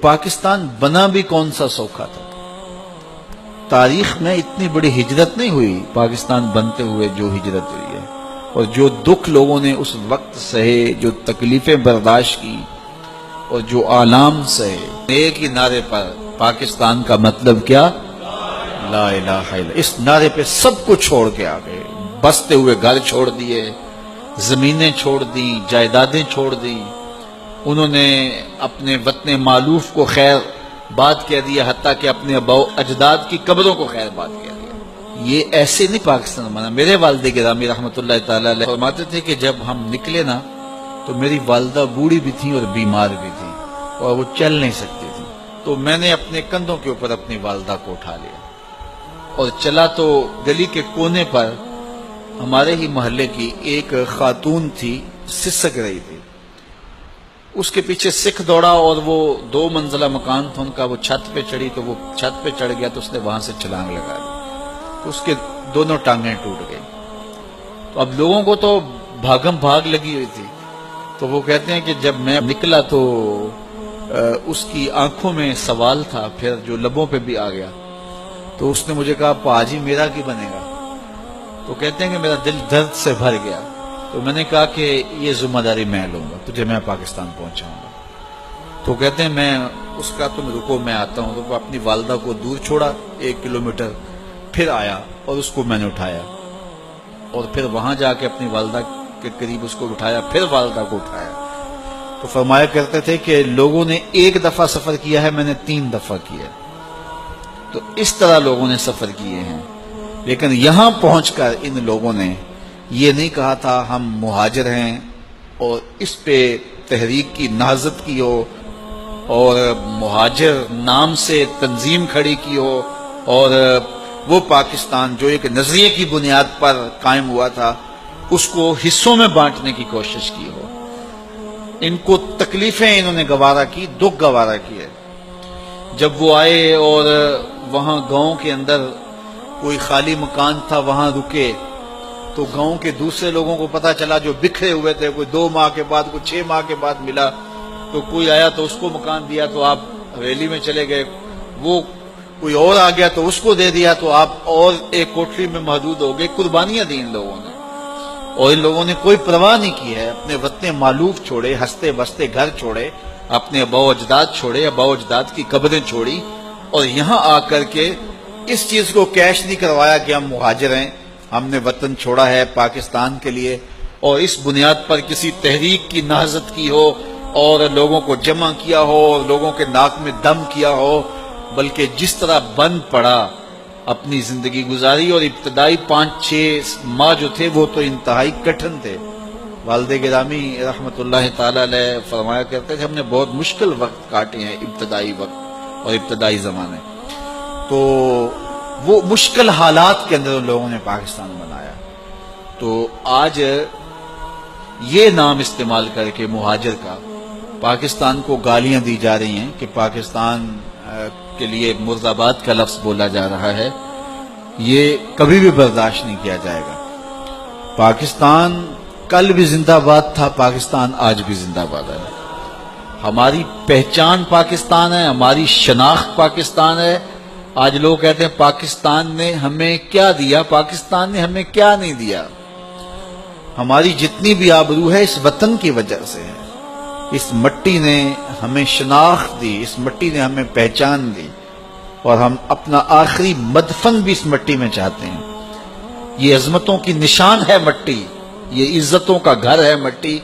پاکستان بنا بھی کون سا سوکھا تھا. تاریخ میں اتنی بڑی ہجرت نہیں ہوئی پاکستان بنتے ہوئے جو ہجرت ہوئی ہے، اور جو دکھ لوگوں نے اس وقت سہے، جو تکلیفیں برداشت کی اور جو آلام سہے. ایک ہی نعرے پر پاکستان کا مطلب کیا؟ لا الہ الا اللہ. اس نعرے پہ سب کو چھوڑ کے آ گئے. بستے ہوئے گھر چھوڑ دیے، زمینیں چھوڑ دی، جائیدادیں چھوڑ دی. انہوں نے اپنے وطن مالوف کو خیر بات کہہ دیا، حتیٰ کہ اپنے اباؤ اجداد کی قبروں کو خیر بات کہہ دیا. یہ ایسے نہیں پاکستان بنا. میرے والد گرامی رحمۃ اللہ تعالی علیہ فرماتے تھے کہ جب ہم نکلے نا تو میری والدہ بوڑھی بھی تھیں اور بیمار بھی تھیں اور وہ چل نہیں سکتی تھی. تو میں نے اپنے کندھوں کے اوپر اپنی والدہ کو اٹھا لیا اور چلا. تو گلی کے کونے پر ہمارے ہی محلے کی ایک خاتون تھی، سسک رہی تھی. اس کے پیچھے سکھ دوڑا اور وہ 2 منزلہ مکان تھا ان کا. وہ چھت پہ چڑھی تو وہ چھت پہ چڑھ گیا تو اس نے وہاں سے چھلانگ لگا لی. تو اس کے دونوں ٹانگیں ٹوٹ گئی. تو اب لوگوں کو تو بھاگم بھاگ لگی ہوئی تھی. تو وہ کہتے ہیں کہ جب میں نکلا تو اس کی آنکھوں میں سوال تھا، پھر جو لبوں پہ بھی آ گیا. تو اس نے مجھے کہا پاجی میرا کی بنے گا؟ تو کہتے ہیں کہ میرا دل درد سے بھر گیا. تو میں نے کہا کہ یہ ذمہ داری میں لوں گا، تجھے میں پاکستان پہنچاؤں گا. تو کہتے ہیں میں اس کا تم رکو میں آتا ہوں. تو وہ اپنی والدہ کو دور چھوڑا 1 کلومیٹر، پھر آیا اور اس کو میں نے اٹھایا اور پھر وہاں جا کے اپنی والدہ کے قریب اس کو اٹھایا، پھر والدہ کو اٹھایا. تو فرمایا کرتے تھے کہ لوگوں نے 1 دفعہ سفر کیا ہے، میں نے 3 دفعہ کیا. تو اس طرح لوگوں نے سفر کیے ہیں. لیکن یہاں پہنچ کر ان لوگوں نے یہ نہیں کہا تھا ہم مہاجر ہیں اور اس پہ تحریک کی نہضت کی ہو اور مہاجر نام سے تنظیم کھڑی کی ہو اور وہ پاکستان جو ایک نظریے کی بنیاد پر قائم ہوا تھا اس کو حصوں میں بانٹنے کی کوشش کی ہو. ان کو تکلیفیں انہوں نے گوارا کی، دکھ گوارا کیے. جب وہ آئے اور وہاں گاؤں کے اندر کوئی خالی مکان تھا وہاں رکے تو گاؤں کے دوسرے لوگوں کو پتا چلا جو بکھرے ہوئے تھے، کوئی 2 ماہ کے بعد، کوئی 6 ماہ کے بعد ملا. تو کوئی آیا تو اس کو مکان دیا تو آپ حویلی میں چلے گئے. وہ کوئی اور آ گیا تو اس کو دے دیا تو آپ اور ایک کوٹری میں محدود ہو گئے. قربانیاں دی ان لوگوں نے اور ان لوگوں نے کوئی پرواہ نہیں کی ہے. اپنے وطن مالوف چھوڑے، ہنستے بستے گھر چھوڑے، اپنے اباؤ اجداد چھوڑے، اباؤ اجداد کی قبریں چھوڑی اور یہاں آ کر کے اس چیز کو کیش نہیں کروایا کہ ہم مہاجر ہیں، ہم نے وطن چھوڑا ہے پاکستان کے لیے، اور اس بنیاد پر کسی تحریک کی نہضت کی ہو اور لوگوں کو جمع کیا ہو اور لوگوں کے ناک میں دم کیا ہو. بلکہ جس طرح بند پڑا اپنی زندگی گزاری اور ابتدائی 5-6 ماہ جو تھے وہ تو انتہائی کٹھن تھے. والد گرامی رحمت اللہ تعالی علیہ فرمایا کرتے تھے ہم نے بہت مشکل وقت کاٹے ہیں، ابتدائی وقت اور ابتدائی زمانے. تو وہ مشکل حالات کے اندر ان لوگوں نے پاکستان بنایا. تو آج یہ نام استعمال کر کے مہاجر کا پاکستان کو گالیاں دی جا رہی ہیں کہ پاکستان کے لیے مرد آباد کا لفظ بولا جا رہا ہے. یہ کبھی بھی برداشت نہیں کیا جائے گا. پاکستان کل بھی زندہ باد تھا، پاکستان آج بھی زندہ باد ہے. ہماری پہچان پاکستان ہے، ہماری شناخت پاکستان ہے. آج لوگ کہتے ہیں پاکستان نے ہمیں کیا دیا، پاکستان نے ہمیں کیا نہیں دیا. ہماری جتنی بھی آبرو ہے اس وطن کی وجہ سے ہے. اس مٹی نے ہمیں شناخت دی، اس مٹی نے ہمیں پہچان دی اور ہم اپنا آخری مدفن بھی اس مٹی میں چاہتے ہیں. یہ عظمتوں کی نشان ہے مٹی، یہ عزتوں کا گھر ہے مٹی.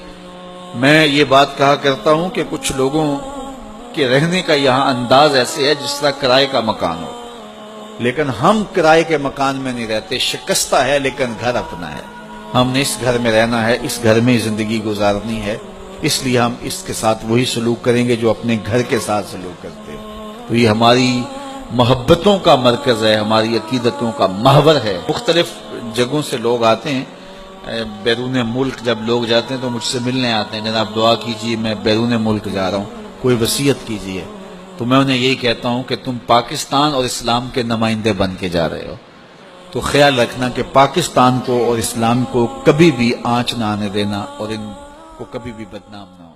میں یہ بات کہا کرتا ہوں کہ کچھ لوگوں کے رہنے کا یہاں انداز ایسے ہے جس طرح کرائے کا مکان ہو، لیکن ہم کرائے کے مکان میں نہیں رہتے. شکستہ ہے لیکن گھر اپنا ہے. ہم نے اس گھر میں رہنا ہے، اس گھر میں زندگی گزارنی ہے. اس لیے ہم اس کے ساتھ وہی سلوک کریں گے جو اپنے گھر کے ساتھ سلوک کرتے ہیں. تو یہ ہماری محبتوں کا مرکز ہے، ہماری عقیدتوں کا محور ہے. مختلف جگہوں سے لوگ آتے ہیں، بیرون ملک جب لوگ جاتے ہیں تو مجھ سے ملنے آتے ہیں، جناب دعا کیجیے میں بیرون ملک جا رہا ہوں، کوئی وصیت کیجیے. تو میں انہیں یہی کہتا ہوں کہ تم پاکستان اور اسلام کے نمائندے بن کے جا رہے ہو، تو خیال رکھنا کہ پاکستان کو اور اسلام کو کبھی بھی آنچ نہ آنے دینا اور ان کو کبھی بھی بدنام نہ ہو.